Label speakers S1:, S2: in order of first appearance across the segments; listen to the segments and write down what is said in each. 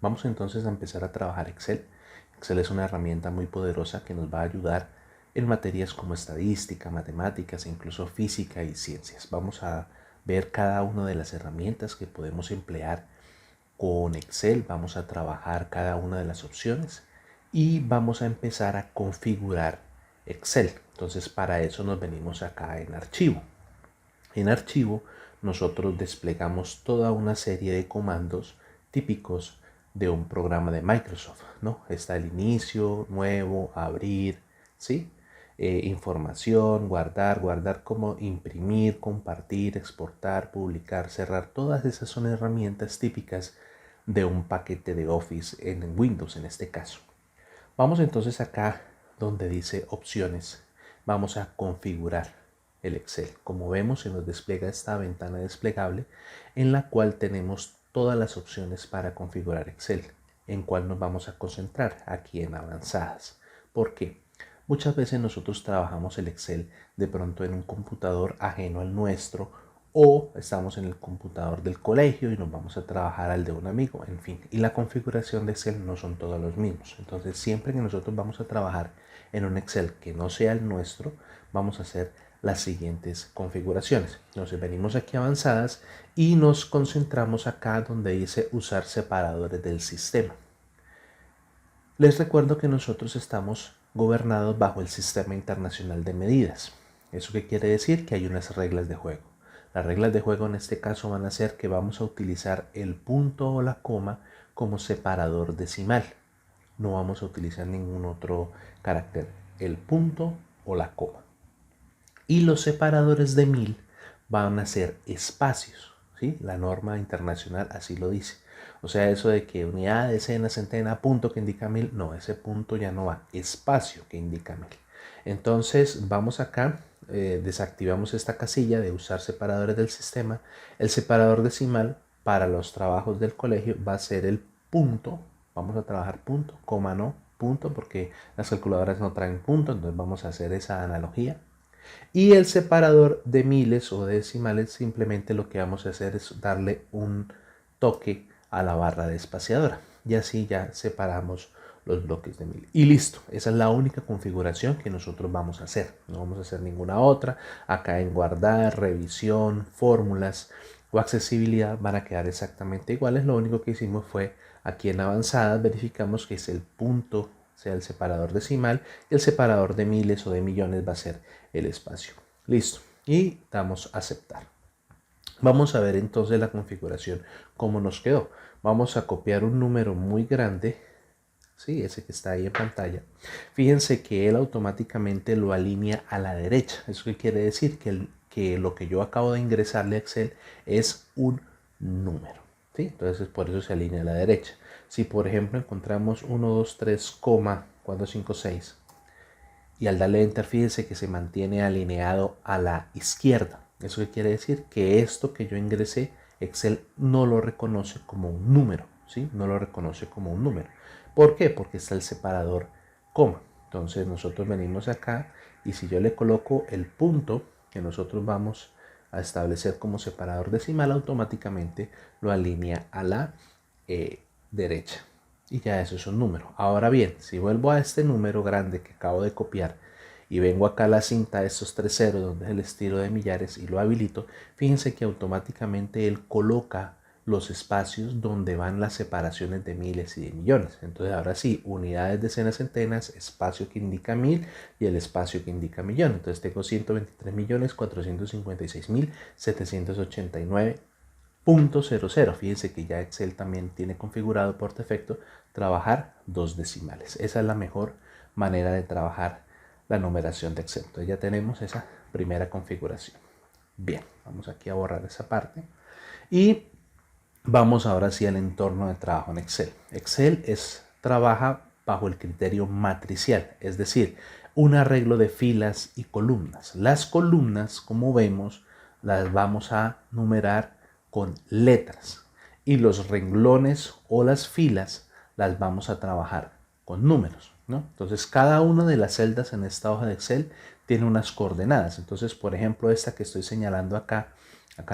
S1: Vamos entonces a empezar a trabajar Excel. Excel es una herramienta muy poderosa que nos va a ayudar en materias como estadística, matemáticas e incluso física y ciencias. Vamos a ver cada una de las herramientas que podemos emplear con Excel. Vamos a trabajar cada una de las opciones y vamos a empezar a configurar Excel. Entonces para eso nos venimos acá en archivo. En archivo nosotros desplegamos toda una serie de comandos típicos de un programa de Microsoft, ¿no? Está el inicio, nuevo, abrir, ¿sí? Información, guardar como imprimir, compartir, exportar, publicar, cerrar. Todas esas son herramientas típicas de un paquete de Office en Windows en este caso. Vamos entonces acá donde dice opciones. Vamos a configurar el Excel. Como vemos, se nos despliega esta ventana desplegable en la cual tenemos todas las opciones para configurar Excel. ¿En cuál nos vamos a concentrar? Aquí en avanzadas. ¿Por qué? Muchas veces nosotros trabajamos el Excel de pronto en un computador ajeno al nuestro o estamos en el computador del colegio y nos vamos a trabajar al de un amigo, en fin. Y la configuración de Excel no son todos los mismos. Entonces, siempre que nosotros vamos a trabajar en un Excel que no sea el nuestro, vamos a hacer las siguientes configuraciones. Entonces, venimos aquí a avanzadas y nos concentramos acá donde dice usar separadores del sistema. Les recuerdo que nosotros estamos gobernados bajo el Sistema Internacional de Medidas. ¿Eso qué quiere decir? Que hay unas reglas de juego. Las reglas de juego en este caso van a ser que vamos a utilizar el punto o la coma como separador decimal. No vamos a utilizar ningún otro carácter, el punto o la coma. Y los separadores de mil van a ser espacios, ¿sí? La norma internacional así lo dice. O sea, eso de que unidad, decena, centena, punto que indica mil, no, ese punto ya no va, espacio que indica mil. Entonces vamos acá, desactivamos esta casilla de usar separadores del sistema. El separador decimal para los trabajos del colegio va a ser el punto. Vamos a trabajar punto, coma no, punto, porque las calculadoras no traen punto, entonces vamos a hacer esa analogía. Y el separador de miles o decimales simplemente lo que vamos a hacer es darle un toque a la barra espaciadora. Y así ya separamos los bloques de mil. Y listo, esa es la única configuración que nosotros vamos a hacer. No vamos a hacer ninguna otra. Acá en guardar, revisión, fórmulas o accesibilidad van a quedar exactamente iguales. Lo único que hicimos fue aquí en avanzadas verificamos que es el punto, sea el separador decimal, y el separador de miles o de millones va a ser el espacio. Listo. Y damos a aceptar. Vamos a ver entonces la configuración, cómo nos quedó. Vamos a copiar un número muy grande, ¿sí? Ese que está ahí en pantalla. Fíjense que él automáticamente lo alinea a la derecha. ¿Eso qué quiere decir? Que lo que yo acabo de ingresarle a Excel es un número, ¿sí? Entonces por eso se alinea a la derecha. Si por ejemplo encontramos 1, 2, 3, 4, 5, 6 y al darle enter fíjense que se mantiene alineado a la izquierda. ¿Eso qué quiere decir? Que esto que yo ingresé, Excel no lo reconoce como un número, ¿sí? No lo reconoce como un número. ¿Por qué? Porque está el separador coma. Entonces nosotros venimos acá y si yo le coloco el punto que nosotros vamos a establecer como separador decimal, automáticamente lo alinea a la derecha. Y ya eso es un número. Ahora bien, si vuelvo a este número grande que acabo de copiar y vengo acá a la cinta de estos tres ceros donde es el estilo de millares y lo habilito, fíjense que automáticamente él coloca los espacios donde van las separaciones de miles y de millones. Entonces ahora sí, unidades, decenas, centenas, espacio que indica mil y el espacio que indica millón. Entonces tengo 123.456.789.00. Fíjense que ya Excel también tiene configurado por defecto trabajar dos decimales. Esa es la mejor manera de trabajar la numeración de Excel. Entonces ya tenemos esa primera configuración. Bien, vamos aquí a borrar esa parte. Y vamos ahora sí al entorno de trabajo en Excel. Excel trabaja bajo el criterio matricial, es decir, un arreglo de filas y columnas. Las columnas, como vemos, las vamos a numerar con letras y los renglones o las filas las vamos a trabajar con números, ¿no? Entonces cada una de las celdas en esta hoja de Excel tiene unas coordenadas. Entonces, por ejemplo, esta que estoy señalando acá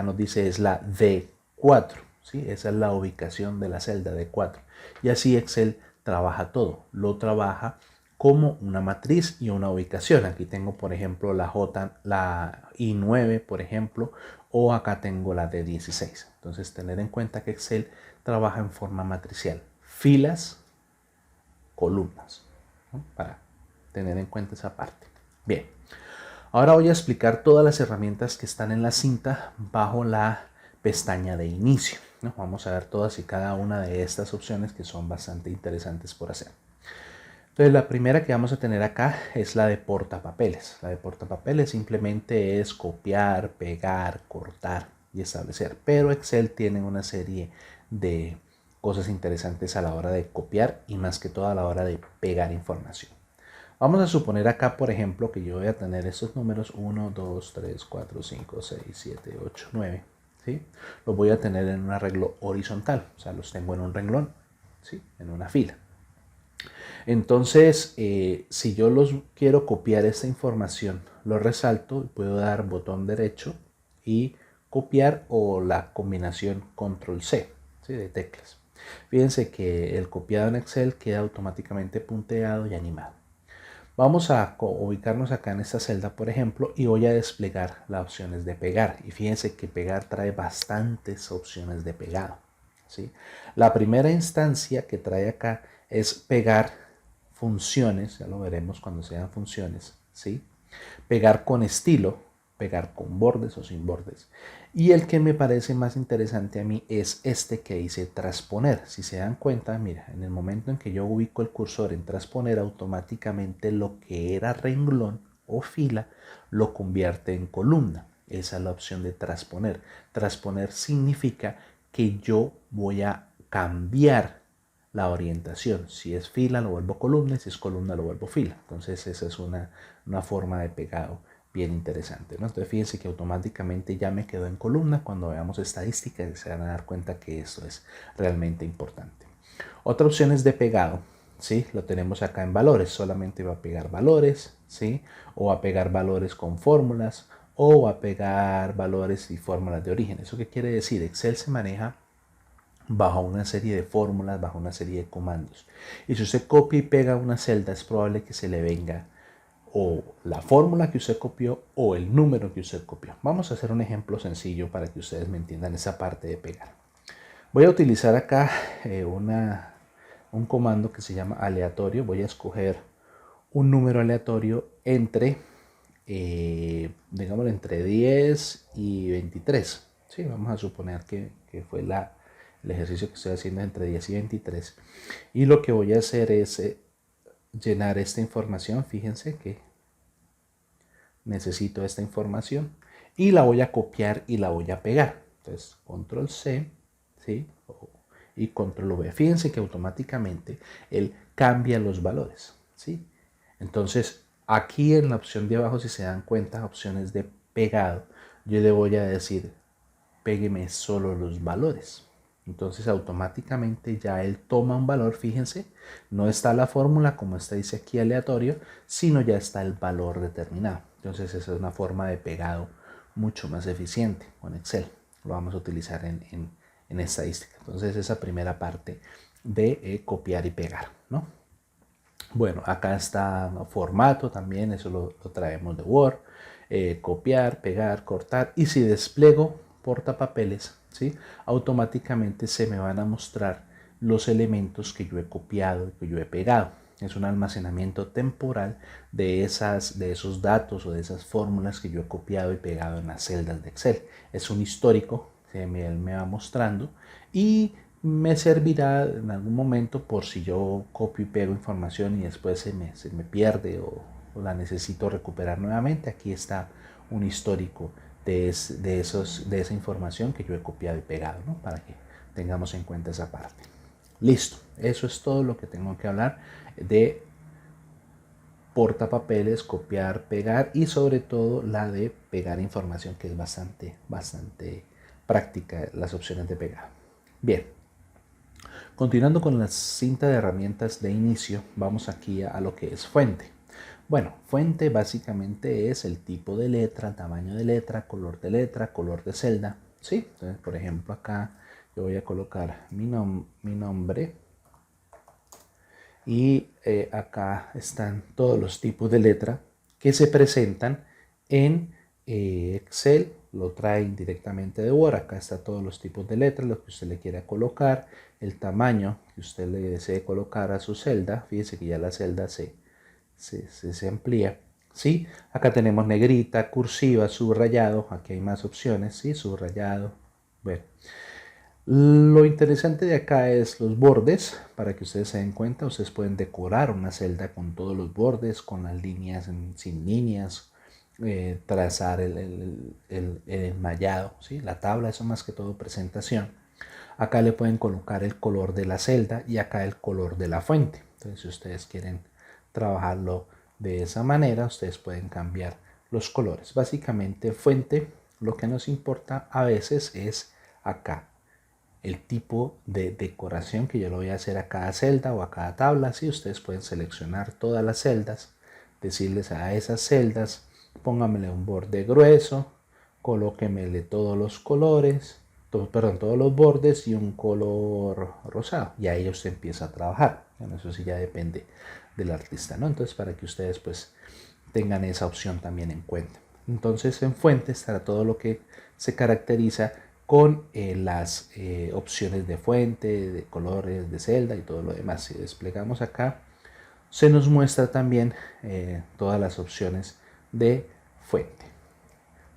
S1: nos dice es la D4, ¿sí? Esa es la ubicación de la celda D4. Y así Excel trabaja todo, lo trabaja como una matriz y una ubicación. Aquí tengo, por ejemplo, la I9, por ejemplo, o acá tengo la D16. Entonces, tener en cuenta que Excel trabaja en forma matricial, filas, columnas, ¿no? Para tener en cuenta esa parte. Bien, ahora voy a explicar todas las herramientas que están en la cinta bajo la pestaña de inicio, ¿no? Vamos a ver todas y cada una de estas opciones que son bastante interesantes por hacer. Entonces la primera que vamos a tener acá es la de portapapeles. La de portapapeles simplemente es copiar, pegar, cortar y establecer. Pero Excel tiene una serie de cosas interesantes a la hora de copiar y más que todo a la hora de pegar información. Vamos a suponer acá, por ejemplo, que yo voy a tener estos números 1, 2, 3, 4, 5, 6, 7, 8, 9. ¿Sí? Los voy a tener en un arreglo horizontal, o sea, los tengo en un renglón, ¿sí? En una fila. Entonces, si yo los quiero copiar esta información, lo resalto, puedo dar botón derecho y copiar o la combinación control C, ¿sí? De teclas. Fíjense que el copiado en Excel queda automáticamente punteado y animado. Vamos a ubicarnos acá en esta celda, por ejemplo, y voy a desplegar las opciones de pegar. Y fíjense que pegar trae bastantes opciones de pegado, ¿sí? La primera instancia que trae acá es pegar funciones, ya lo veremos cuando sean funciones, ¿sí? Pegar con estilo, pegar con bordes o sin bordes. Y el que me parece más interesante a mí es este que dice transponer. Si se dan cuenta, mira, en el momento en que yo ubico el cursor en transponer, automáticamente lo que era renglón o fila lo convierte en columna. Esa es la opción de transponer. Transponer significa que yo voy a cambiar la orientación. Si es fila lo vuelvo columna, si es columna lo vuelvo fila. Entonces esa es una forma de pegado bien interesante, ¿no? Entonces fíjense que automáticamente ya me quedó en columna. Cuando veamos estadísticas se van a dar cuenta que esto es realmente importante. Otra opción es de pegado, ¿sí? Lo tenemos acá en valores, solamente va a pegar valores, ¿sí? O va a pegar valores con fórmulas o va a pegar valores y fórmulas de origen. ¿Eso qué quiere decir? Excel se maneja bajo una serie de fórmulas, bajo una serie de comandos. Y si usted copia y pega una celda, es probable que se le venga o la fórmula que usted copió o el número que usted copió. Vamos a hacer un ejemplo sencillo para que ustedes me entiendan esa parte de pegar. Voy a utilizar acá un comando que se llama aleatorio. Voy a escoger un número aleatorio entre, digámoslo, entre 10 y 23. Sí, vamos a suponer que fue el ejercicio que estoy haciendo entre 10 y 23. Y lo que voy a hacer es llenar esta información. Fíjense que necesito esta información y la voy a copiar y la voy a pegar. Entonces, control C, ¿sí? Y control V. Fíjense que automáticamente él cambia los valores, ¿sí? Entonces, aquí en la opción de abajo, si se dan cuenta, opciones de pegado, yo le voy a decir, pégueme solo los valores. Entonces automáticamente ya él toma un valor, fíjense, no está la fórmula como está dice aquí aleatorio, sino ya está el valor determinado. Entonces esa es una forma de pegado mucho más eficiente con Excel. Lo vamos a utilizar en estadística. Entonces esa primera parte de copiar y pegar, ¿no? Bueno, acá está formato también, eso lo traemos de Word. Copiar, pegar, cortar. Y si despliego portapapeles, ¿sí? Automáticamente se me van a mostrar los elementos que yo he copiado y que yo he pegado. Es un almacenamiento temporal de esos datos o de esas fórmulas que yo he copiado y pegado en las celdas de Excel. Es un histórico que él me va mostrando y me servirá en algún momento por si yo copio y pego información y después se me pierde o la necesito recuperar nuevamente. Aquí está un histórico de esa información que yo he copiado y pegado, ¿no? Para que tengamos en cuenta esa parte. Listo, eso es todo lo que tengo que hablar de portapapeles, copiar, pegar y sobre todo la de pegar información, que es bastante práctica las opciones de pegar. Bien, continuando con la cinta de herramientas de inicio, vamos aquí a lo que es fuente. Bueno, fuente básicamente es el tipo de letra, tamaño de letra, color de celda, ¿sí? Entonces, por ejemplo, acá yo voy a colocar mi nombre, y acá están todos los tipos de letra que se presentan en Excel. Lo traen directamente de Word. Acá está todos los tipos de letras, lo que usted le quiera colocar, el tamaño que usted le desee colocar a su celda. Fíjese que ya la celda se amplía. ¿Sí? Acá tenemos negrita, cursiva, subrayado. Aquí hay más opciones, ¿sí? Subrayado. Bueno. Lo interesante de acá es los bordes. Para que ustedes se den cuenta, ustedes pueden decorar una celda con todos los bordes, con las líneas sin líneas, trazar el enmayado, ¿sí? La tabla, eso más que todo presentación. Acá le pueden colocar el color de la celda y acá el color de la fuente. Entonces, si ustedes quieren trabajarlo de esa manera, ustedes pueden cambiar los colores. Básicamente, fuente, lo que nos importa a veces es acá el tipo de decoración que yo lo voy a hacer a cada celda o a cada tabla. Así ustedes pueden seleccionar todas las celdas, decirles a esas celdas, póngamele un borde grueso, colóquemele todos los colores, todos los bordes y un color rosado. Y ahí usted empieza a trabajar. Bueno, eso sí ya depende del artista, ¿no? Entonces, para que ustedes pues tengan esa opción también en cuenta. Entonces, en fuente estará todo lo que se caracteriza con las opciones de fuente, de colores, de celda y todo lo demás. Si desplegamos acá, se nos muestra también todas las opciones de fuente.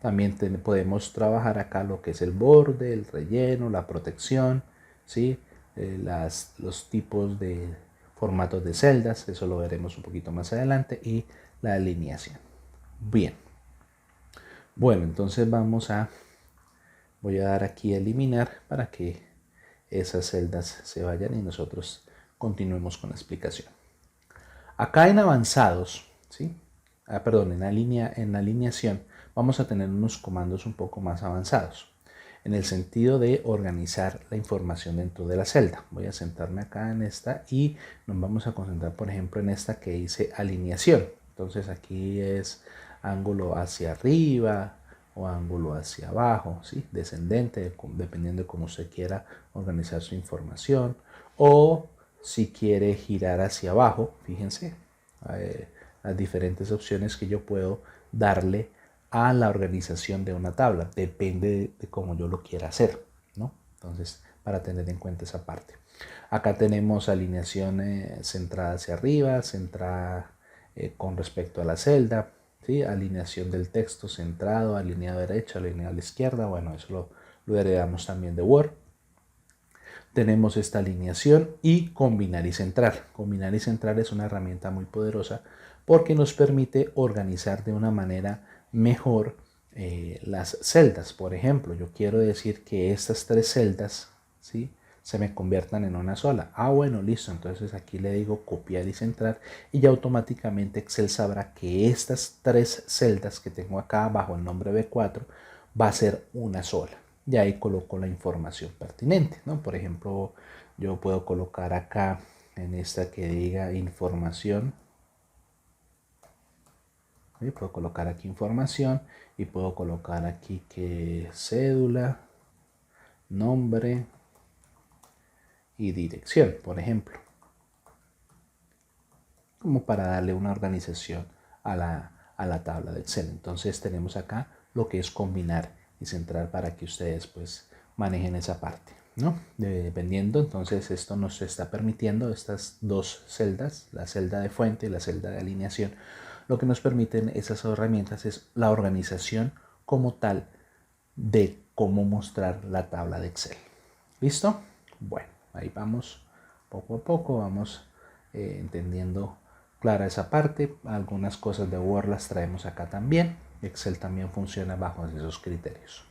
S1: También podemos trabajar acá lo que es el borde, el relleno, la protección, ¿sí? Los tipos de formatos de celdas, eso lo veremos un poquito más adelante, y la alineación. Bien. Bueno, entonces voy a dar aquí a eliminar para que esas celdas se vayan y nosotros continuemos con la explicación. Acá en avanzados, ¿sí? Perdón, en la alineación vamos a tener unos comandos un poco más avanzados en el sentido de organizar la información dentro de la celda. Voy a sentarme acá en esta y nos vamos a concentrar, por ejemplo, en esta que dice alineación. Entonces aquí es ángulo hacia arriba o ángulo hacia abajo, ¿sí? Descendente, dependiendo de cómo usted quiera organizar su información, o si quiere girar hacia abajo, fíjense, las diferentes opciones que yo puedo darle a la organización de una tabla. Depende de cómo yo lo quiera hacer, ¿no? Entonces, para tener en cuenta esa parte. Acá tenemos alineación centrada hacia arriba, centrada con respecto a la celda, ¿sí? Alineación del texto centrado, alineado a derecha, alineado a la izquierda. Bueno, eso lo heredamos también de Word. Tenemos esta alineación y combinar y centrar. Combinar y centrar es una herramienta muy poderosa porque nos permite organizar de una manera mejor las celdas. Por ejemplo, yo quiero decir que estas tres celdas, ¿sí?, se me conviertan en una sola. Bueno, listo. Entonces aquí le digo copiar y centrar y ya automáticamente Excel sabrá que estas tres celdas que tengo acá bajo el nombre B4 va a ser una sola. Y ahí coloco la información pertinente, ¿no? Por ejemplo, yo puedo colocar acá en esta que diga información. ¿Sí? Puedo colocar aquí información y puedo colocar aquí que cédula, nombre y dirección, por ejemplo, como para darle una organización a la tabla de Excel. Entonces tenemos acá lo que es combinar y centrar para que ustedes pues manejen esa parte, ¿no? Dependiendo, entonces esto nos está permitiendo estas dos celdas, la celda de fuente y la celda de alineación. Lo que nos permiten esas herramientas es la organización como tal de cómo mostrar la tabla de Excel. ¿Listo? Bueno, ahí vamos poco a poco, vamos entendiendo clara esa parte. Algunas cosas de Word las traemos acá también. Excel también funciona bajo esos criterios.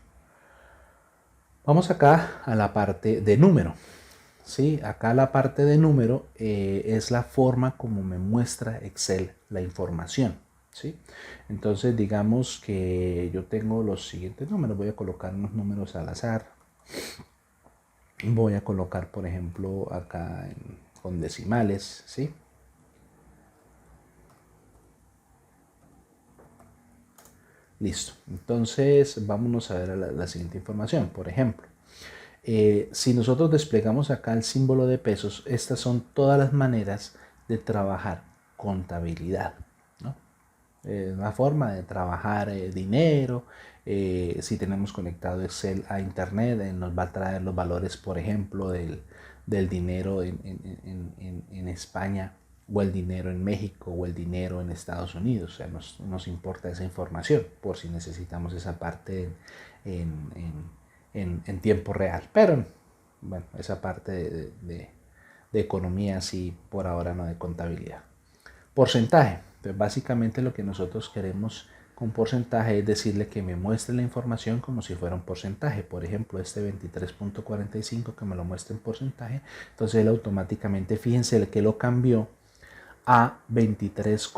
S1: Vamos acá a la parte de número. ¿Sí? Acá la parte de número es la forma como me muestra Excel la información. ¿Sí? Entonces digamos que yo tengo los siguientes números. Voy a colocar unos números al azar. Voy a colocar, por ejemplo, acá con decimales, ¿sí? Listo. Entonces, vámonos a ver la siguiente información. Por ejemplo, si nosotros desplegamos acá el símbolo de pesos, estas son todas las maneras de trabajar contabilidad, ¿no? Una forma de trabajar dinero. Si tenemos conectado Excel a Internet, nos va a traer los valores, por ejemplo, del dinero en España, o el dinero en México, o el dinero en Estados Unidos. O sea, nos importa esa información por si necesitamos esa parte en tiempo real. Pero bueno, esa parte de economía sí, por ahora no, de contabilidad. Porcentaje. Entonces, básicamente lo que nosotros queremos con porcentaje es decirle que me muestre la información como si fuera un porcentaje. Por ejemplo, este 23.45 que me lo muestre en porcentaje. Entonces él automáticamente, fíjense que lo cambió a 23,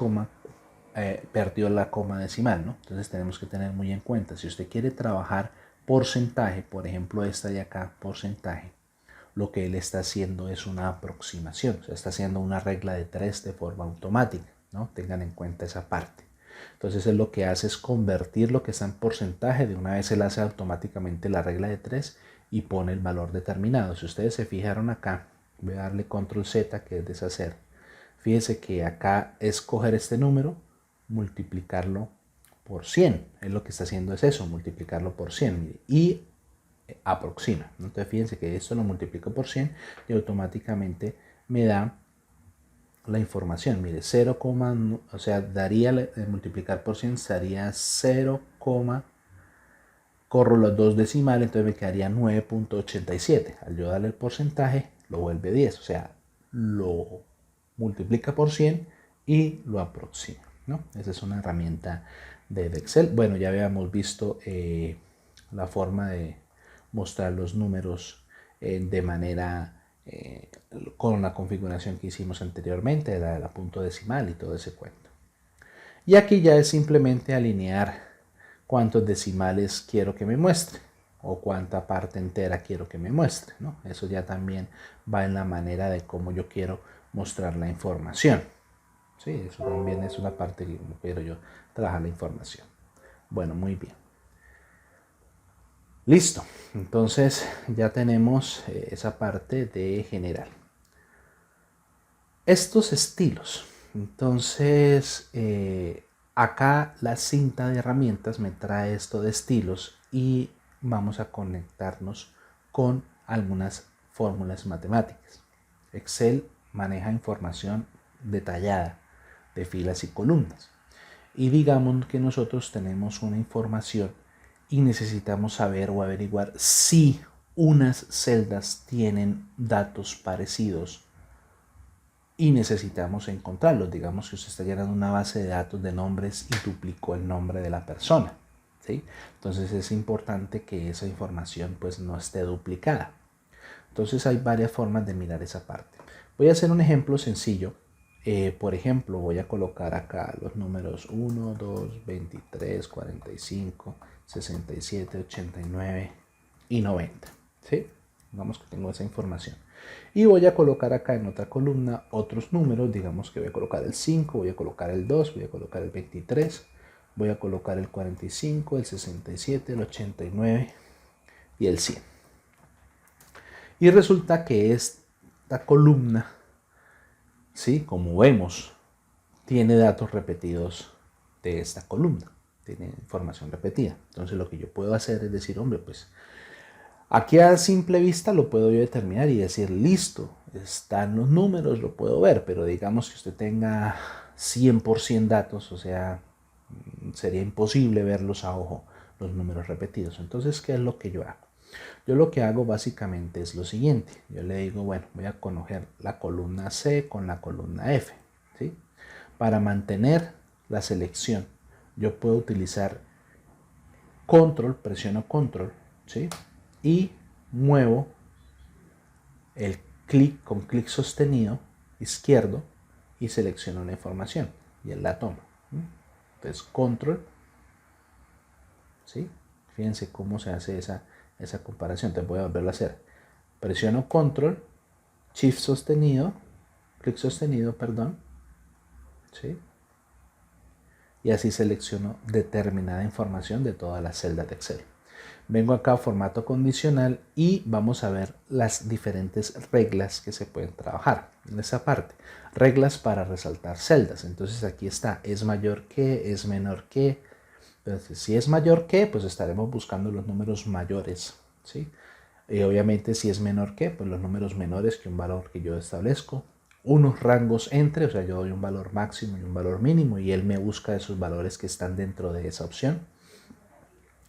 S1: perdió la coma decimal, ¿no? Entonces tenemos que tener muy en cuenta, si usted quiere trabajar porcentaje, por ejemplo esta de acá, porcentaje, lo que él está haciendo es una aproximación, o sea, está haciendo una regla de 3 de forma automática, ¿no? Tengan en cuenta esa parte. Entonces él lo que hace es convertir lo que está en porcentaje, de una vez él hace automáticamente la regla de 3 y pone el valor determinado. Si ustedes se fijaron acá, voy a darle control Z, que es deshacer. Fíjense que acá es coger este número, multiplicarlo por 100. Él lo que está haciendo es eso, multiplicarlo por 100. Mire, y aproxima. Entonces fíjense que esto lo multiplico por 100 y automáticamente me da la información. Mire, 0, o sea, daría multiplicar por 100 sería 0, corro los dos decimales, entonces me quedaría 9.87. Al yo darle el porcentaje, lo vuelve 10. O sea, lo multiplica por 100 y lo aproxima, ¿no? Esa es una herramienta de Excel. Bueno, ya habíamos visto la forma de mostrar los números de manera con la configuración que hicimos anteriormente, la punto decimal y todo ese cuento. Y aquí ya es simplemente alinear cuántos decimales quiero que me muestre o cuánta parte entera quiero que me muestre, ¿no? Eso ya también va en la manera de cómo yo quiero mostrar la información. Sí, eso también es una parte que quiero yo trabajar la información. Bueno, muy bien. Listo, entonces ya tenemos esa parte de general. Estos estilos, entonces acá la cinta de herramientas me trae esto de estilos y vamos a conectarnos con algunas fórmulas matemáticas. Excel maneja información detallada de filas y columnas. Y digamos que nosotros tenemos una información y necesitamos saber o averiguar si unas celdas tienen datos parecidos y necesitamos encontrarlos. Digamos que usted está llenando una base de datos de nombres y duplicó el nombre de la persona, ¿sí? Entonces es importante que esa información pues no esté duplicada. Entonces hay varias formas de mirar esa parte. Voy a hacer un ejemplo sencillo. Por ejemplo, voy a colocar acá los números 1, 2, 23, 45, 67, 89 y 90. ¿Sí? Digamos que tengo esa información. Y voy a colocar acá en otra columna otros números. Digamos que voy a colocar el 5, voy a colocar el 2, voy a colocar el 23, voy a colocar el 45, el 67, el 89 y el 100. Y resulta que esta columna, ¿sí? Como vemos, tiene datos repetidos de esta columna, tiene información repetida. Entonces lo que yo puedo hacer es decir, hombre, pues aquí a simple vista lo puedo yo determinar y decir, listo, están los números, lo puedo ver, pero digamos que usted tenga 100% datos, o sea, sería imposible verlos a ojo, los números repetidos. Entonces, ¿qué es lo que yo hago? Yo lo que hago básicamente es lo siguiente. Yo le digo, bueno, voy a coger la columna C con la columna F, ¿sí? Para mantener la selección, yo puedo utilizar control, presiono control, ¿sí? Y muevo el clic con clic sostenido izquierdo y selecciono la información y él la toma. Entonces, control, ¿sí? Fíjense cómo se hace esa comparación. Te voy a volverlo a hacer. Presiono control, shift sostenido, clic sostenido, perdón, ¿sí? Y así selecciono determinada información de todas las celdas de Excel. Vengo acá a formato condicional y vamos a ver las diferentes reglas que se pueden trabajar en esa parte. Reglas para resaltar celdas. Entonces aquí está, es mayor que, es menor que. Entonces, si es mayor que, pues estaremos buscando los números mayores, ¿sí? Y obviamente si es menor que, pues los números menores que un valor que yo establezco. Unos rangos entre, o sea, yo doy un valor máximo y un valor mínimo y él me busca esos valores que están dentro de esa opción.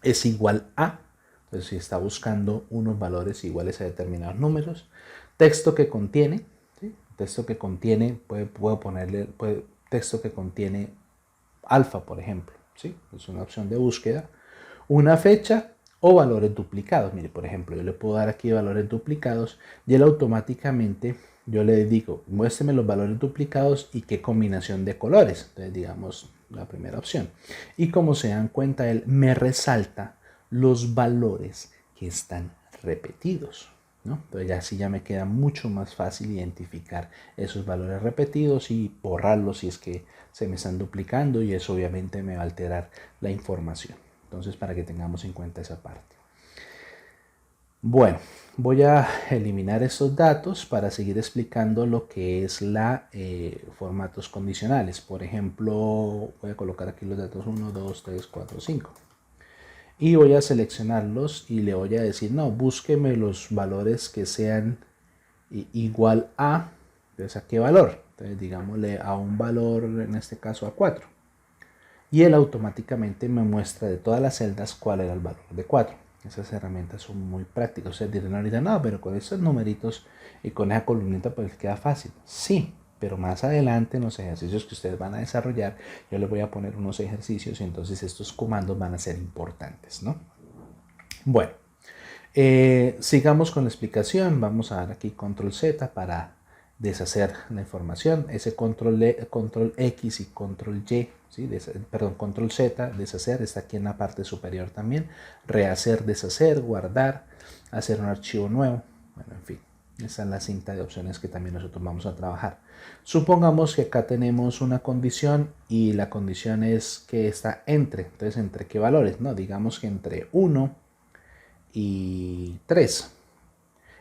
S1: Es igual a, entonces si está buscando unos valores iguales a determinados números. Texto que contiene, ¿sí? Texto que contiene, puedo ponerle, texto que contiene alfa, por ejemplo, ¿sí? Es una opción de búsqueda. Una fecha o valores duplicados. Mire, por ejemplo, yo le puedo dar aquí valores duplicados y él automáticamente, yo le digo, muéstreme los valores duplicados y qué combinación de colores. Entonces, digamos, la primera opción. Y como se dan cuenta, él me resalta los valores que están repetidos, ¿no? Entonces ya así ya me queda mucho más fácil identificar esos valores repetidos y borrarlos si es que se me están duplicando, y eso obviamente me va a alterar la información. Entonces, para que tengamos en cuenta esa parte. Bueno, voy a eliminar estos datos para seguir explicando lo que es la formatos condicionales. Por ejemplo, voy a colocar aquí los datos 1, 2, 3, 4, 5. Y voy a seleccionarlos y le voy a decir, no, búsqueme los valores que sean igual a, entonces, ¿a qué valor? Entonces, digámosle a un valor, en este caso a 4. Y él automáticamente me muestra de todas las celdas cuál era el valor de 4. Esas herramientas son muy prácticas. Ustedes dirán ahorita, no, pero con estos numeritos y con esa columnita pues queda fácil. Sí, pero más adelante en los ejercicios que ustedes van a desarrollar, yo les voy a poner unos ejercicios y entonces estos comandos van a ser importantes, ¿no? Bueno, sigamos con la explicación. Vamos a dar aquí control Z para deshacer la información. Ese control X y control Y, ¿sí? Perdón, control Z, deshacer, está aquí en la parte superior también. Rehacer, deshacer, guardar, hacer un archivo nuevo. Bueno, en fin, esa es la cinta de opciones que también nosotros vamos a trabajar. Supongamos que acá tenemos una condición y la condición es que está entre. Entonces, ¿entre qué valores? No, digamos que entre 1 y 3.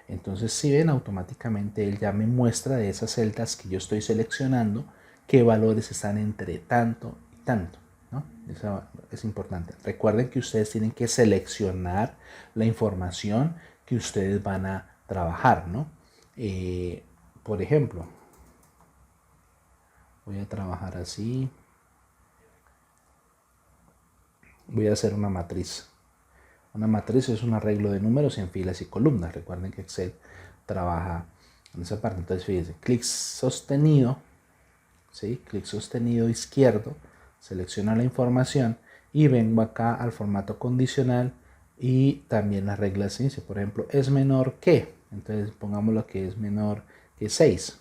S1: Entonces, si ven, automáticamente él ya me muestra de esas celdas que yo estoy seleccionando qué valores están entre tanto y tanto, ¿no? Eso es importante. Recuerden que ustedes tienen que seleccionar la información que ustedes van a trabajar, ¿no? Por ejemplo, voy a trabajar así. Voy a hacer una matriz. Una matriz es un arreglo de números en filas y columnas. Recuerden que Excel trabaja en esa parte. Entonces, fíjense, clic sostenido, ¿sí? Clic sostenido izquierdo, selecciona la información y vengo acá al formato condicional y también las reglas. Dice, por ejemplo, es menor que. Entonces, pongámoslo que es menor que 6.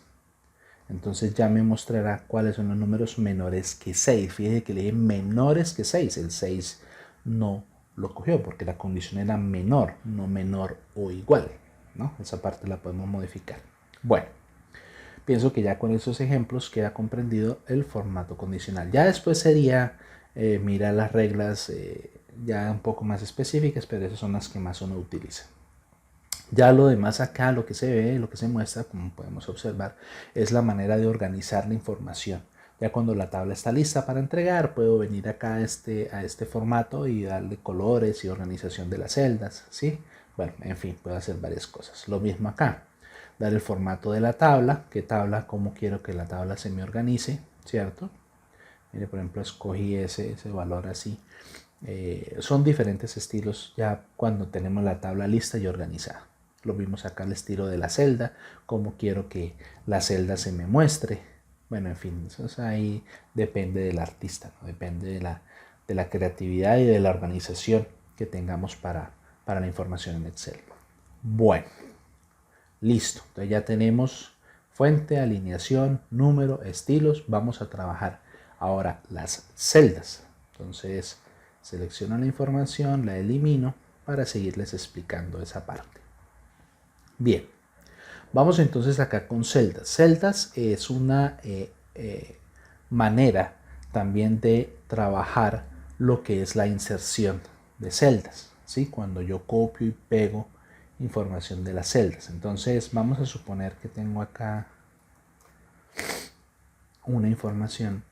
S1: Entonces ya me mostrará cuáles son los números menores que 6. Fíjense que le dije menores que 6. El 6 no lo cogió porque la condición era menor, no menor o igual, ¿no? Esa parte la podemos modificar. Bueno, pienso que ya con esos ejemplos queda comprendido el formato condicional. Ya después sería mirar las reglas ya un poco más específicas, pero esas son las que más uno utiliza. Ya lo demás acá, lo que se ve, lo que se muestra, como podemos observar, es la manera de organizar la información. Ya cuando la tabla está lista para entregar, puedo venir acá a este formato y darle colores y organización de las celdas, ¿sí? Bueno, en fin, puedo hacer varias cosas. Lo mismo acá, dar el formato de la tabla, qué tabla, cómo quiero que la tabla se me organice, ¿cierto? Mire, por ejemplo, escogí ese valor así. Son diferentes estilos ya cuando tenemos la tabla lista y organizada. Lo vimos acá el estilo de la celda, cómo quiero que la celda se me muestre. Bueno, en fin, eso ahí depende del artista, ¿no? Depende de la creatividad y de la organización que tengamos para la información en Excel. Bueno, listo. Entonces ya tenemos fuente, alineación, número, estilos. Vamos a trabajar ahora las celdas. Entonces selecciono la información, la elimino para seguirles explicando esa parte. Bien, vamos entonces acá con celdas. Celdas es una manera también de trabajar lo que es la inserción de celdas. ¿sí? Cuando yo copio y pego información de las celdas. Entonces vamos a suponer que tengo acá una información,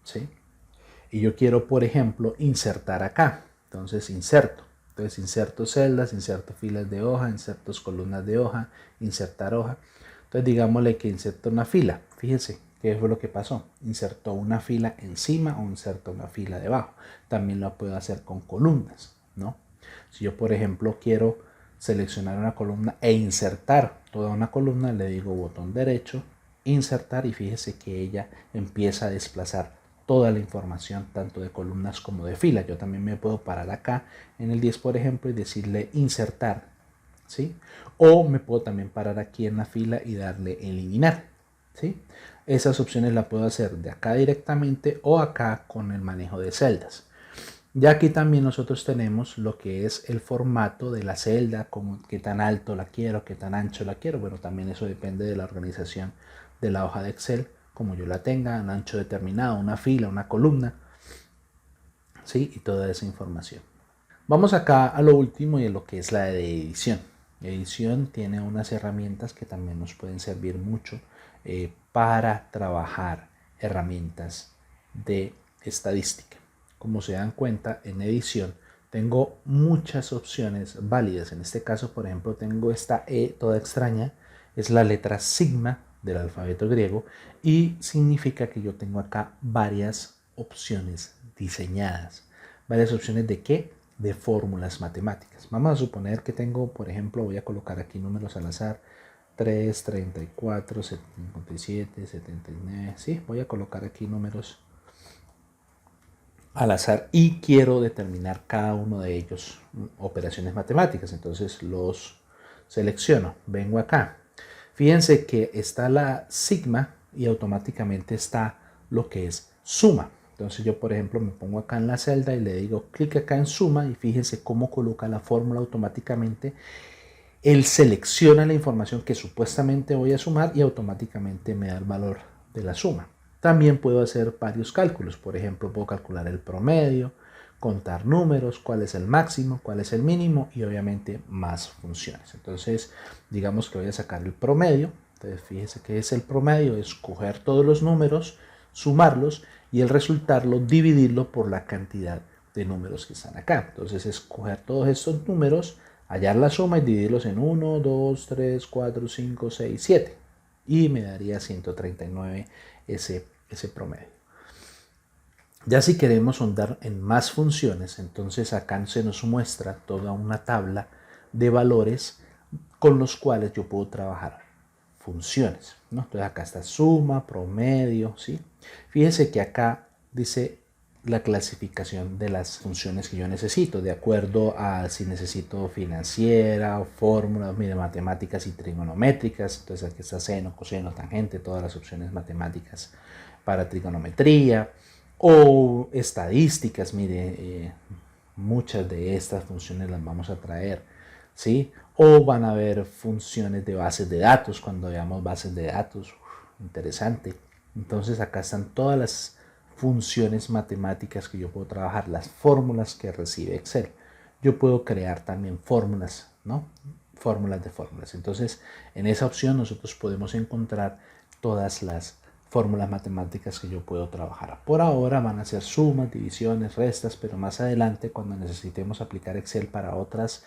S1: ¿sí? Y yo quiero, por ejemplo, insertar acá. Entonces inserto. Entonces inserto celdas, inserto filas de hoja, inserto columnas de hoja, insertar hoja. Entonces digámosle que inserto una fila. Fíjense qué fue lo que pasó. Insertó una fila encima o insertó una fila debajo. También lo puedo hacer con columnas, ¿no? Si yo, por ejemplo, quiero seleccionar una columna e insertar toda una columna, le digo botón derecho, insertar, y fíjese que ella empieza a desplazar toda la información, tanto de columnas como de filas. Yo también me puedo parar acá en el 10, por ejemplo, y decirle insertar, ¿sí? O me puedo también parar aquí en la fila y darle eliminar, ¿sí? Esas opciones las puedo hacer de acá directamente o acá con el manejo de celdas. Ya aquí también nosotros tenemos lo que es el formato de la celda, como qué tan alto la quiero, qué tan ancho la quiero. Bueno, también eso depende de la organización de la hoja de Excel, como yo la tenga, un ancho determinado, una fila, una columna, ¿sí? Y toda esa información. Vamos acá a lo último y a lo que es la de edición. Edición tiene unas herramientas que también nos pueden servir mucho para trabajar herramientas de estadística. Como se dan cuenta, en edición tengo muchas opciones válidas. En este caso, por ejemplo, tengo esta E toda extraña, es la letra sigma del alfabeto griego y significa que yo tengo acá varias opciones diseñadas. ¿Varias opciones de qué? De fórmulas matemáticas. Vamos a suponer que tengo, por ejemplo, voy a colocar aquí números al azar, 3, 34, 57, 79, sí, voy a colocar aquí números al azar y quiero determinar cada uno de ellos operaciones matemáticas. Entonces los selecciono, vengo acá. Fíjense que está la sigma y automáticamente está lo que es suma. Entonces yo, por ejemplo, me pongo acá en la celda y le digo clic acá en suma y fíjense cómo coloca la fórmula automáticamente. Él selecciona la información que supuestamente voy a sumar y automáticamente me da el valor de la suma. También puedo hacer varios cálculos. Por ejemplo, puedo calcular el promedio, contar números, cuál es el máximo, cuál es el mínimo y obviamente más funciones. Entonces, digamos que voy a sacar el promedio. Entonces, fíjese que es el promedio, es coger todos los números, sumarlos y el resultado dividirlo por la cantidad de números que están acá. Entonces, es coger todos estos números, hallar la suma y dividirlos en 1, 2, 3, 4, 5, 6, 7. Y me daría 139 ese promedio. Ya si queremos ahondar en más funciones, entonces acá se nos muestra toda una tabla de valores con los cuales yo puedo trabajar funciones, ¿no? Entonces acá está suma, promedio, ¿sí? Fíjense que acá dice la clasificación de las funciones que yo necesito, de acuerdo a si necesito financiera o fórmulas de matemáticas y trigonométricas. Entonces aquí está seno, coseno, tangente, todas las opciones matemáticas para trigonometría o estadísticas. Mire, muchas de estas funciones las vamos a traer, ¿sí? O van a haber funciones de bases de datos, cuando veamos bases de datos, interesante. Entonces acá están todas las funciones matemáticas que yo puedo trabajar, las fórmulas que recibe Excel. Yo puedo crear también fórmulas, ¿no? Fórmulas de fórmulas. Entonces, en esa opción nosotros podemos encontrar todas las fórmulas matemáticas que yo puedo trabajar. Por ahora van a ser sumas, divisiones, restas, pero más adelante, cuando necesitemos aplicar Excel para otras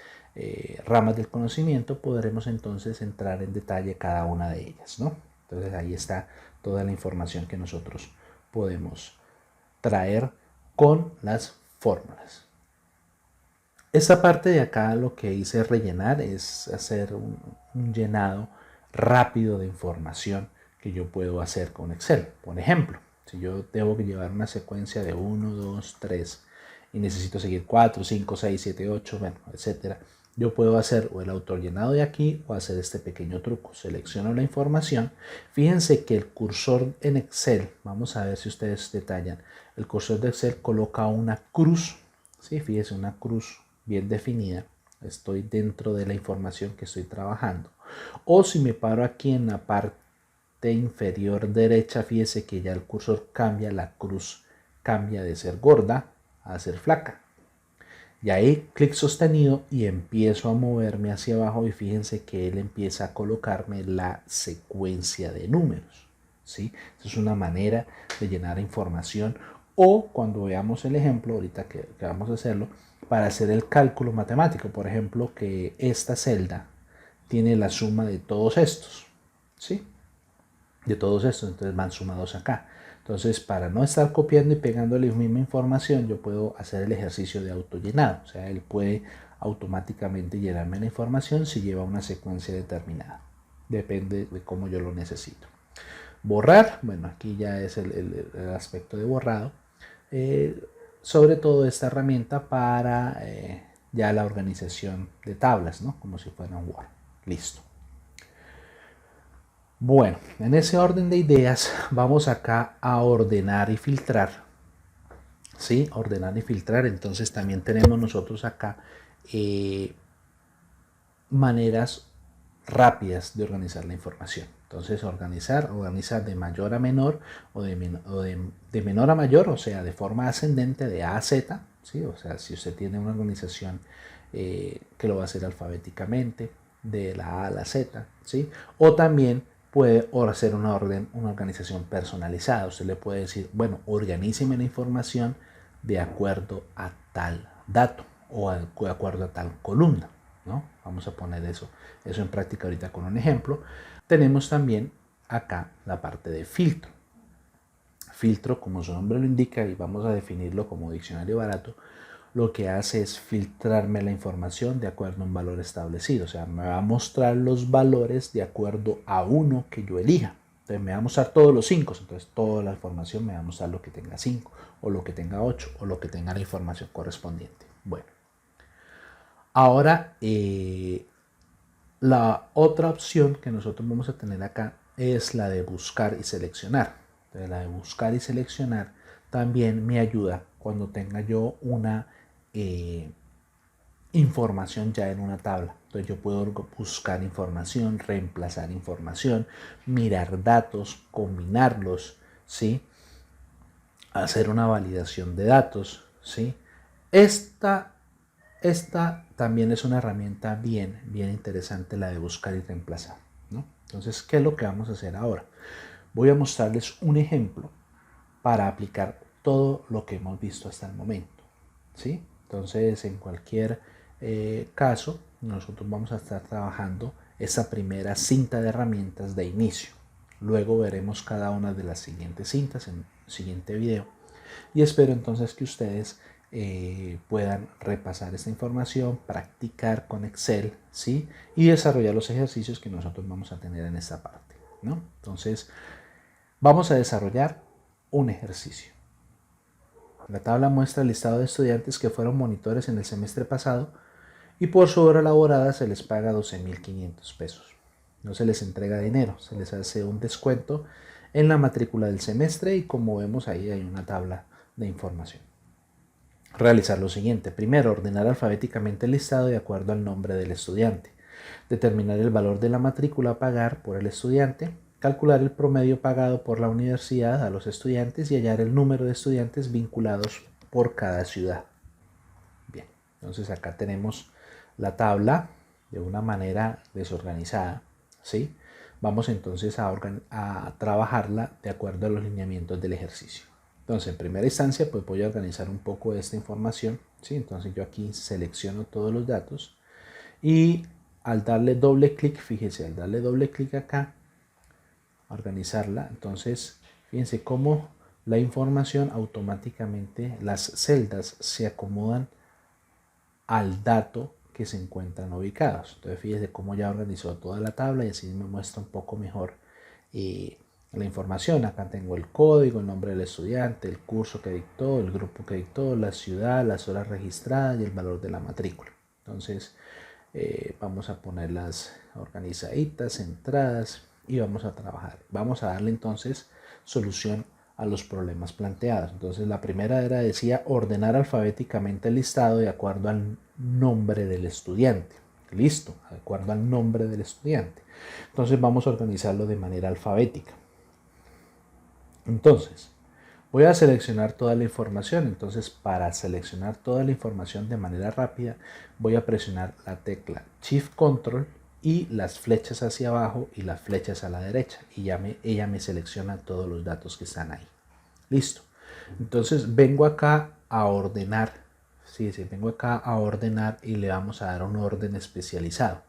S1: ramas del conocimiento, podremos entonces entrar en detalle cada una de ellas, ¿no? Entonces ahí está toda la información que nosotros podemos traer con las fórmulas. Esta parte de acá lo que hice rellenar es hacer un llenado rápido de información que yo puedo hacer con Excel. Por ejemplo, si yo debo llevar una secuencia de 1, 2, 3 y necesito seguir 4, 5, 6, 7, 8, bueno, etcétera, yo puedo hacer o el autorllenado de aquí o hacer este pequeño truco. Selecciono la información. Fíjense que el cursor en Excel, vamos a ver si ustedes detallan, el cursor de Excel coloca una cruz, ¿sí? Fíjense, una cruz bien definida. Estoy dentro de la información que estoy trabajando. O si me paro aquí en la parte parte inferior derecha, fíjese que ya el cursor cambia, la cruz cambia de ser gorda a ser flaca. Y ahí clic sostenido y empiezo a moverme hacia abajo y fíjense que él empieza a colocarme la secuencia de números, ¿sí? Esa es una manera de llenar información, o cuando veamos el ejemplo, ahorita que vamos a hacerlo, para hacer el cálculo matemático, por ejemplo, que esta celda tiene la suma de todos estos, ¿sí? De todos estos, entonces van sumados acá. Entonces, para no estar copiando y pegando la misma información, yo puedo hacer el ejercicio de autollenado. O sea, él puede automáticamente llenarme la información si lleva una secuencia determinada. Depende de cómo yo lo necesito. Borrar, bueno, aquí ya es el aspecto de borrado. Sobre todo esta herramienta para ya la organización de tablas, ¿no? Como si fuera un Word. Listo. Bueno, en ese orden de ideas vamos acá a ordenar y filtrar. ¿Sí? Ordenar y filtrar. Entonces también tenemos nosotros acá maneras rápidas de organizar la información. Entonces organizar de mayor a menor o de menor a mayor, o sea, de forma ascendente de A a Z. ¿Sí? O sea, si usted tiene una organización que lo va a hacer alfabéticamente, de la A a la Z, ¿sí? O también puede hacer una organización personalizada. Usted le puede decir, bueno, organíceme la información de acuerdo a tal dato o de acuerdo a tal columna, ¿no? Vamos a poner eso en práctica ahorita con un ejemplo. Tenemos también acá la parte de filtro. Filtro, como su nombre lo indica, y vamos a definirlo como diccionario barato, lo que hace es filtrarme la información de acuerdo a un valor establecido. O sea, me va a mostrar los valores de acuerdo a uno que yo elija. Entonces me va a mostrar todos los 5. Entonces toda la información me va a mostrar lo que tenga 5, o lo que tenga 8, o lo que tenga la información correspondiente. Bueno. Ahora, la otra opción que nosotros vamos a tener acá es la de buscar y seleccionar. Entonces, la de buscar y seleccionar también me ayuda cuando tenga yo una información ya en una tabla. Entonces yo puedo buscar información, reemplazar información, mirar datos, combinarlos, ¿sí? Hacer una validación de datos, ¿sí? Esta también es una herramienta bien interesante, la de buscar y reemplazar, ¿no? Entonces, ¿qué es lo que vamos a hacer ahora? Voy a mostrarles un ejemplo para aplicar todo lo que hemos visto hasta el momento, ¿sí? Entonces, en cualquier caso, nosotros vamos a estar trabajando esa primera cinta de herramientas de inicio. Luego veremos cada una de las siguientes cintas en el siguiente video. Y espero entonces que ustedes puedan repasar esta información, practicar con Excel, ¿sí? Y desarrollar los ejercicios que nosotros vamos a tener en esta parte, ¿no? Entonces, vamos a desarrollar un ejercicio. La tabla muestra el listado de estudiantes que fueron monitores en el semestre pasado y por su hora laborada se les paga 12,500 pesos. No se les entrega dinero, se les hace un descuento en la matrícula del semestre y como vemos ahí hay una tabla de información. Realizar lo siguiente. Primero, ordenar alfabéticamente el listado de acuerdo al nombre del estudiante. Determinar el valor de la matrícula a pagar por el estudiante. Calcular el promedio pagado por la universidad a los estudiantes y hallar el número de estudiantes vinculados por cada ciudad. Bien, entonces acá tenemos la tabla de una manera desorganizada, ¿sí? Vamos entonces a trabajarla de acuerdo a los lineamientos del ejercicio. Entonces, en primera instancia, pues voy a organizar un poco esta información, ¿sí? Entonces yo aquí selecciono todos los datos y al darle doble clic, fíjense, al darle doble clic acá, organizarla, entonces fíjense cómo la información automáticamente, las celdas se acomodan al dato que se encuentran ubicados. Entonces fíjense cómo ya organizó toda la tabla y así me muestra un poco mejor la información. Acá tengo el código, el nombre del estudiante, el curso que dictó, el grupo que dictó, la ciudad, las horas registradas y el valor de la matrícula. Entonces vamos a ponerlas organizaditas, centradas y vamos a trabajar. Vamos a darle entonces solución a los problemas planteados. Entonces la primera decía ordenar alfabéticamente el listado de acuerdo al nombre del estudiante. Listo, de acuerdo al nombre del estudiante. Entonces vamos a organizarlo de manera alfabética. Entonces, voy a seleccionar toda la información. Entonces, para seleccionar toda la información de manera rápida, voy a presionar la tecla Shift Control y las flechas hacia abajo y las flechas a la derecha. Y ella me selecciona todos los datos que están ahí. Listo. Entonces, vengo acá a ordenar. Sí, vengo acá a ordenar y le vamos a dar un orden especializado.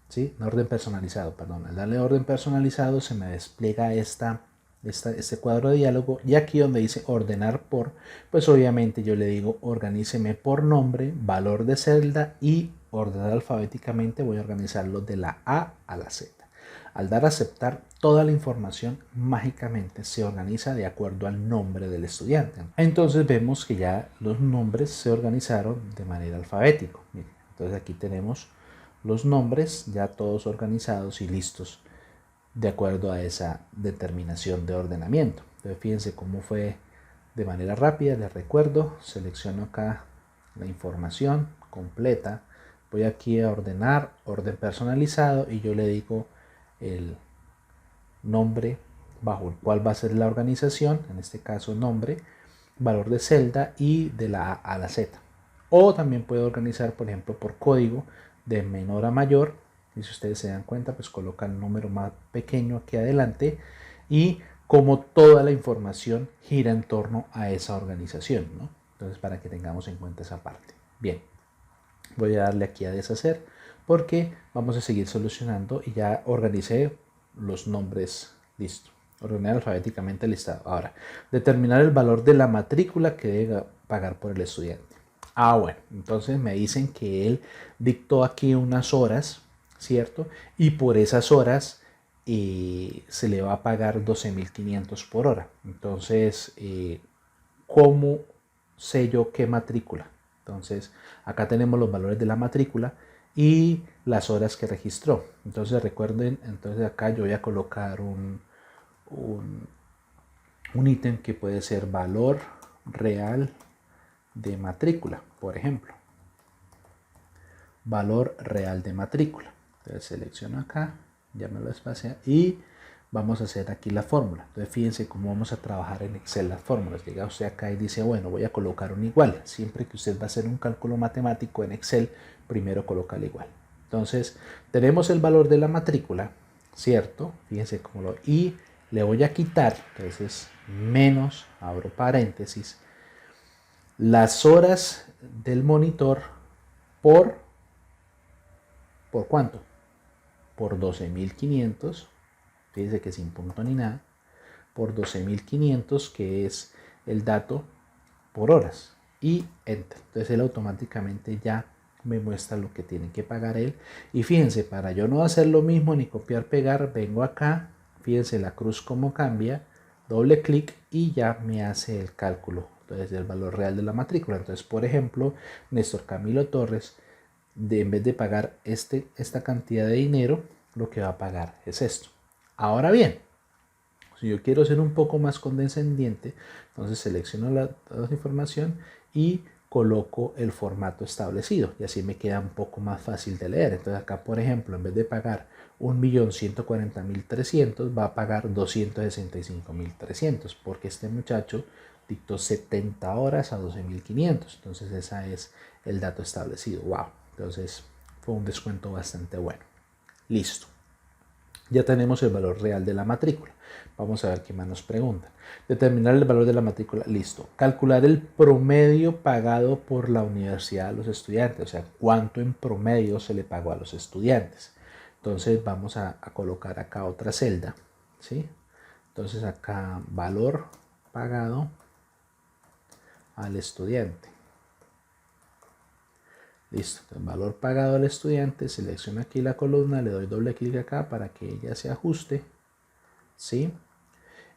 S1: ¿Sí? Un orden personalizado, perdón. Al darle orden personalizado se me despliega este cuadro de diálogo, y aquí donde dice ordenar por, pues obviamente yo le digo organíceme por nombre, valor de celda, y ordenar alfabéticamente voy a organizarlo de la A a la Z. Al dar a aceptar, toda la información mágicamente se organiza de acuerdo al nombre del estudiante. Entonces vemos que ya los nombres se organizaron de manera alfabética. Entonces aquí tenemos los nombres ya todos organizados y listos de acuerdo a esa determinación de ordenamiento. Entonces fíjense cómo fue de manera rápida. Les recuerdo, selecciono acá la información completa, voy aquí a ordenar, orden personalizado, y yo le digo el nombre bajo el cual va a ser la organización, en este caso nombre, valor de celda y de la A a la Z. O también puedo organizar, por ejemplo, por código de menor a mayor, y si ustedes se dan cuenta, pues coloca el número más pequeño aquí adelante, y como toda la información gira en torno a esa organización, ¿no? Entonces, para que tengamos en cuenta esa parte. Bien, voy a darle aquí a deshacer porque vamos a seguir solucionando, y ya organicé los nombres. Listo, ordené alfabéticamente el listado. Ahora, determinar el valor de la matrícula que debe pagar por el estudiante. Bueno, entonces me dicen que él dictó aquí unas horas, ¿cierto? Y por esas horas se le va a pagar 12.500 por hora. Entonces, ¿cómo sé yo qué matrícula? Entonces, acá tenemos los valores de la matrícula y las horas que registró. Entonces, recuerden, entonces acá yo voy a colocar un ítem que puede ser valor real de matrícula, por ejemplo. Valor real de matrícula. Entonces, selecciono acá, ya me lo espacia, y vamos a hacer aquí la fórmula. Entonces fíjense cómo vamos a trabajar en Excel las fórmulas. Llega usted acá y dice, bueno, voy a colocar un igual. Siempre que usted va a hacer un cálculo matemático en Excel, primero coloca el igual. Entonces tenemos el valor de la matrícula, ¿cierto? Fíjense cómo y le voy a quitar, entonces menos, abro paréntesis, las horas del monitor ¿por cuánto? Por 12.500. Fíjense que sin punto ni nada, por 12.500, que es el dato por horas, y enter. Entonces él automáticamente ya me muestra lo que tiene que pagar él. Y fíjense, para yo no hacer lo mismo ni copiar pegar, vengo acá, fíjense la cruz cómo cambia, doble clic y ya me hace el cálculo. Entonces el valor real de la matrícula. Entonces, por ejemplo, Néstor Camilo Torres, en vez de pagar esta cantidad de dinero, lo que va a pagar es esto. Ahora bien, si yo quiero ser un poco más condescendiente, entonces selecciono la información y coloco el formato establecido, y así me queda un poco más fácil de leer. Entonces acá, por ejemplo, en vez de pagar 1.140.300, va a pagar 265.300, porque este muchacho dictó 70 horas a 12.500. Entonces ese es el dato establecido. Wow, entonces fue un descuento bastante bueno. Listo. Ya tenemos el valor real de la matrícula. Vamos a ver qué más nos preguntan. Determinar el valor de la matrícula. Listo. Calcular el promedio pagado por la universidad a los estudiantes. O sea, cuánto en promedio se le pagó a los estudiantes. Entonces vamos a colocar acá otra celda, ¿sí? Entonces acá valor pagado al estudiante. Listo, el valor pagado al estudiante, selecciono aquí la columna, le doy doble clic acá para que ella se ajuste, ¿sí?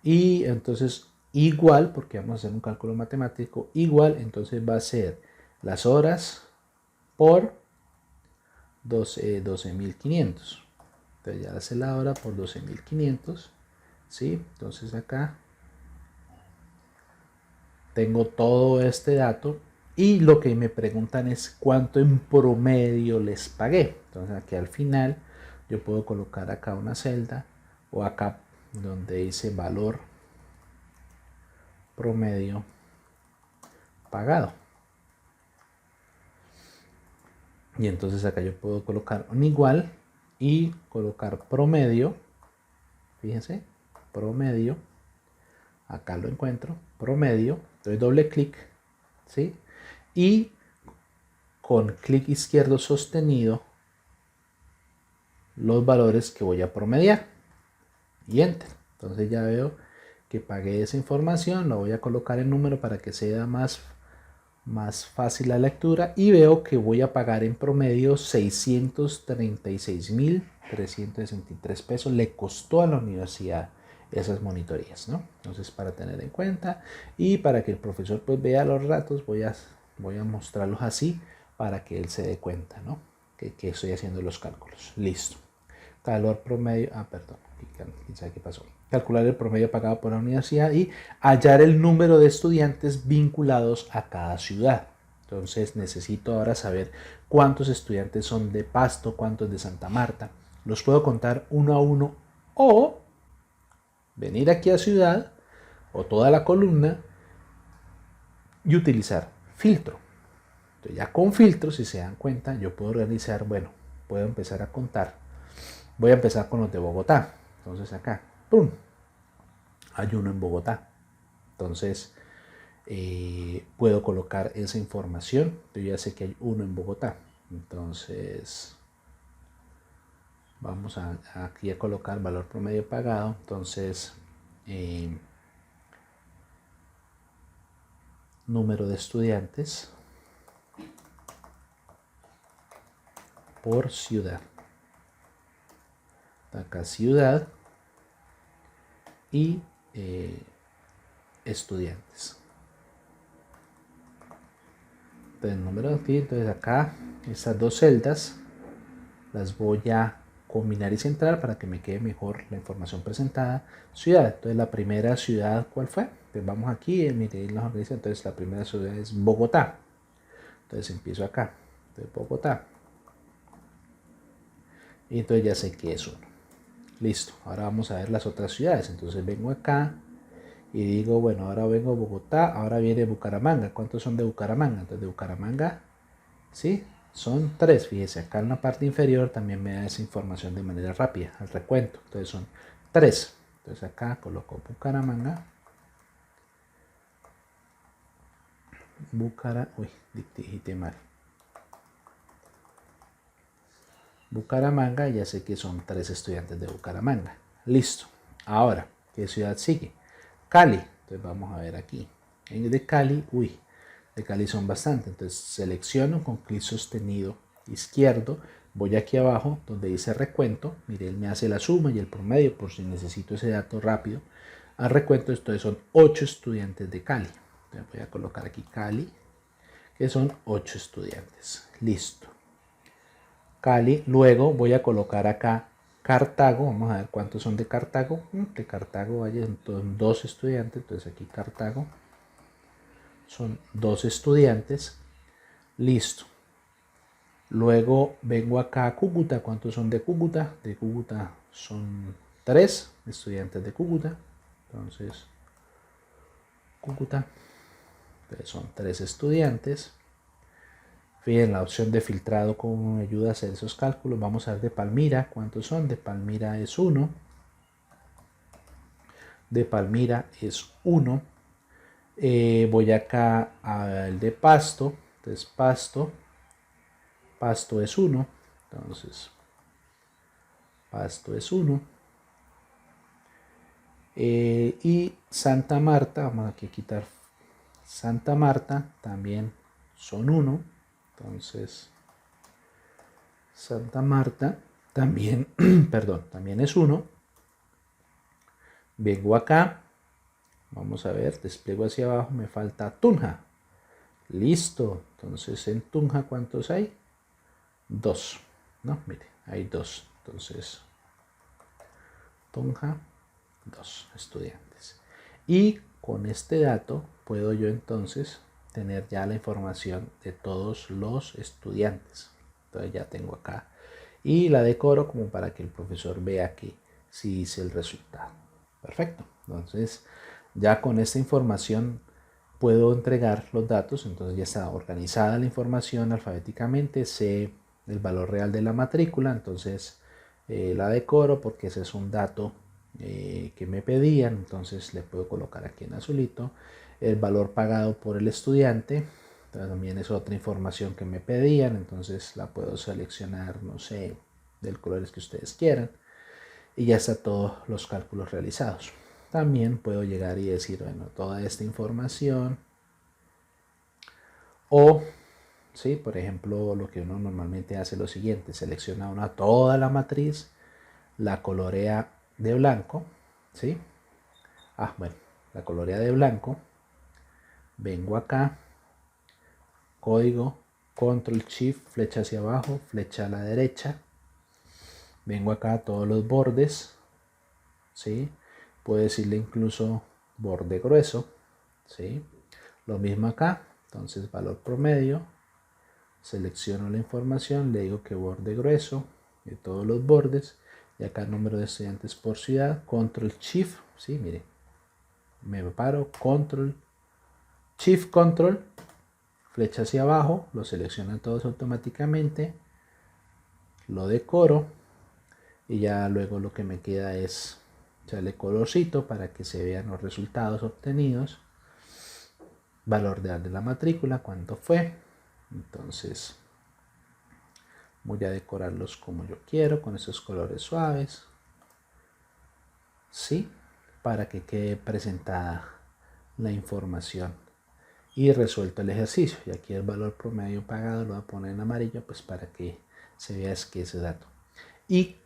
S1: Y entonces igual, porque vamos a hacer un cálculo matemático, igual, entonces va a ser las horas por 12.500. Entonces ya hace la hora por 12.500, ¿sí? Entonces acá tengo todo este dato Y lo que me preguntan es cuánto en promedio les pagué. Entonces aquí al final yo puedo colocar acá una celda o acá donde dice valor promedio pagado. Y entonces acá yo puedo colocar un igual y colocar promedio. Fíjense, promedio. Acá lo encuentro, promedio. Doy doble clic, ¿sí? Y con clic izquierdo sostenido los valores que voy a promediar y enter. Entonces ya veo que pagué esa información, la voy a colocar en número para que sea más fácil la lectura y veo que voy a pagar en promedio 636.363 pesos. Le costó a la universidad esas monitorías, ¿no? Entonces para tener en cuenta y para que el profesor pues vea los datos, voy a mostrarlos así para que él se dé cuenta, ¿no? Que estoy haciendo los cálculos. Listo. Valor promedio, perdón, quizá qué pasó. Calcular el promedio pagado por la universidad y hallar el número de estudiantes vinculados a cada ciudad. Entonces necesito ahora saber cuántos estudiantes son de Pasto, cuántos de Santa Marta. Los puedo contar uno a uno o venir aquí a ciudad o toda la columna y utilizar filtro. Entonces ya con filtro, si se dan cuenta, yo puedo organizar, bueno, puedo empezar a contar. Voy a empezar con los de Bogotá. Entonces acá, ¡pum! Hay uno en Bogotá. Entonces puedo colocar esa información. Yo ya sé que hay uno en Bogotá. Entonces vamos aquí a colocar valor promedio pagado. Entonces número de estudiantes por ciudad. Acá ciudad y estudiantes. Entonces número aquí, entonces acá estas dos celdas las voy a combinar y centrar para que me quede mejor la información presentada. Ciudad, entonces la primera ciudad, ¿cuál fue? Pues vamos aquí, miren las organizaciones. Entonces la primera ciudad es Bogotá. Entonces empiezo acá, entonces Bogotá. Y entonces ya sé que es uno. Listo, ahora vamos a ver las otras ciudades. Entonces vengo acá y digo, bueno, ahora vengo a Bogotá, ahora viene Bucaramanga. ¿Cuántos son de Bucaramanga? Entonces de Bucaramanga, ¿sí? Son 3. Fíjese, acá en la parte inferior también me da esa información de manera rápida, al recuento. Entonces son 3. Entonces acá coloco Bucaramanga. Uy, digité mal. Bucaramanga, ya sé que son 3 estudiantes de Bucaramanga. Listo. Ahora, ¿qué ciudad sigue? Cali. Entonces vamos a ver aquí. De Cali, de Cali son bastante. Entonces selecciono con clic sostenido izquierdo. Voy aquí abajo donde dice recuento. Mire, él me hace la suma y el promedio por si necesito ese dato rápido. Al recuento, entonces son 8 estudiantes de Cali. Entonces voy a colocar aquí Cali, que son 8 estudiantes. Listo. Cali, luego voy a colocar acá Cartago, vamos a ver cuántos son de Cartago. De Cartago hay 2 estudiantes, entonces aquí Cartago son 2 estudiantes. Listo. Luego vengo acá a Cúcuta, ¿cuántos son de Cúcuta? De Cúcuta son 3 estudiantes de Cúcuta. Entonces, Cúcuta, entonces son 3 estudiantes. Fíjense la opción de filtrado cómo me ayuda a hacer esos cálculos. Vamos a ver de Palmira, ¿cuántos son? De Palmira es 1. De Palmira es 1. Voy acá al de Pasto. Entonces Pasto es 1. Entonces Pasto es 1. Y Santa Marta, vamos aquí a quitar Santa Marta, también son 1. Entonces Santa Marta también, perdón, también es 1. Vengo acá, vamos a ver, despliego hacia abajo, me falta Tunja. Listo, entonces en Tunja, ¿cuántos hay? 2, ¿no? Mire, hay 2. Entonces, Tunja, 2 estudiantes. Y con este dato puedo yo entonces tener ya la información de todos los estudiantes. Entonces ya tengo acá y la decoro como para que el profesor vea que sí hice el resultado. Perfecto. Entonces ya con esta información puedo entregar los datos. Entonces ya está organizada la información alfabéticamente, sé el valor real de la matrícula, entonces la decoro porque ese es un dato que me pedían. Entonces le puedo colocar aquí en azulito el valor pagado por el estudiante. También es otra información que me pedían, entonces la puedo seleccionar, no sé, del colores que ustedes quieran, y ya está todos los cálculos realizados. También puedo llegar y decir, bueno, toda esta información, o ¿sí? Por ejemplo, lo que uno normalmente hace es lo siguiente: selecciona una toda la matriz, la colorea de blanco, ¿sí? Bueno, la colorea de blanco, vengo acá, código, control shift, flecha hacia abajo, flecha a la derecha, vengo acá a todos los bordes, ¿sí? Puedo decirle incluso borde grueso, ¿sí? Lo mismo acá, entonces valor promedio, selecciono la información, le digo que borde grueso de todos los bordes, y acá número de estudiantes por ciudad, control shift, ¿sí? Mire, me paro, control shift control, flecha hacia abajo, lo seleccionan todos automáticamente, lo decoro y ya luego lo que me queda es echarle colorcito para que se vean los resultados obtenidos, valor de la matrícula, cuánto fue. Entonces voy a decorarlos como yo quiero, con esos colores suaves, ¿sí? Para que quede presentada la información y resuelto el ejercicio. Y aquí el valor promedio pagado lo voy a poner en amarillo, pues para que se vea que ese dato. Y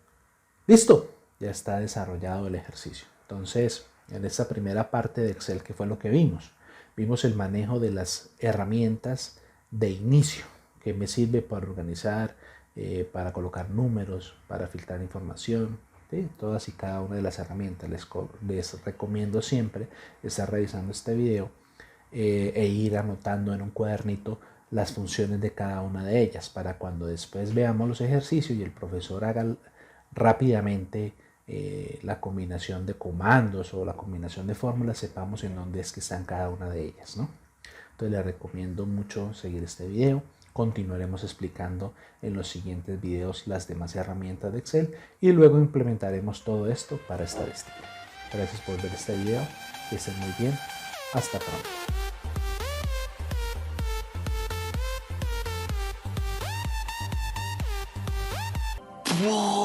S1: listo, ya está desarrollado el ejercicio. Entonces, en esta primera parte de Excel, ¿qué fue lo que vimos? Vimos el manejo de las herramientas de inicio, que me sirve para organizar, para colocar números, para filtrar información, ¿sí? Todas y cada una de las herramientas. Les recomiendo siempre estar revisando este video e ir anotando en un cuadernito las funciones de cada una de ellas, para cuando después veamos los ejercicios y el profesor haga rápidamente la combinación de comandos o la combinación de fórmulas, sepamos en dónde es que están cada una de ellas, ¿no? Entonces les recomiendo mucho seguir este video. Continuaremos explicando en los siguientes videos las demás herramientas de Excel y luego implementaremos todo esto para estadística. Gracias por ver este video, que estén muy bien, hasta pronto.
S2: Whoa.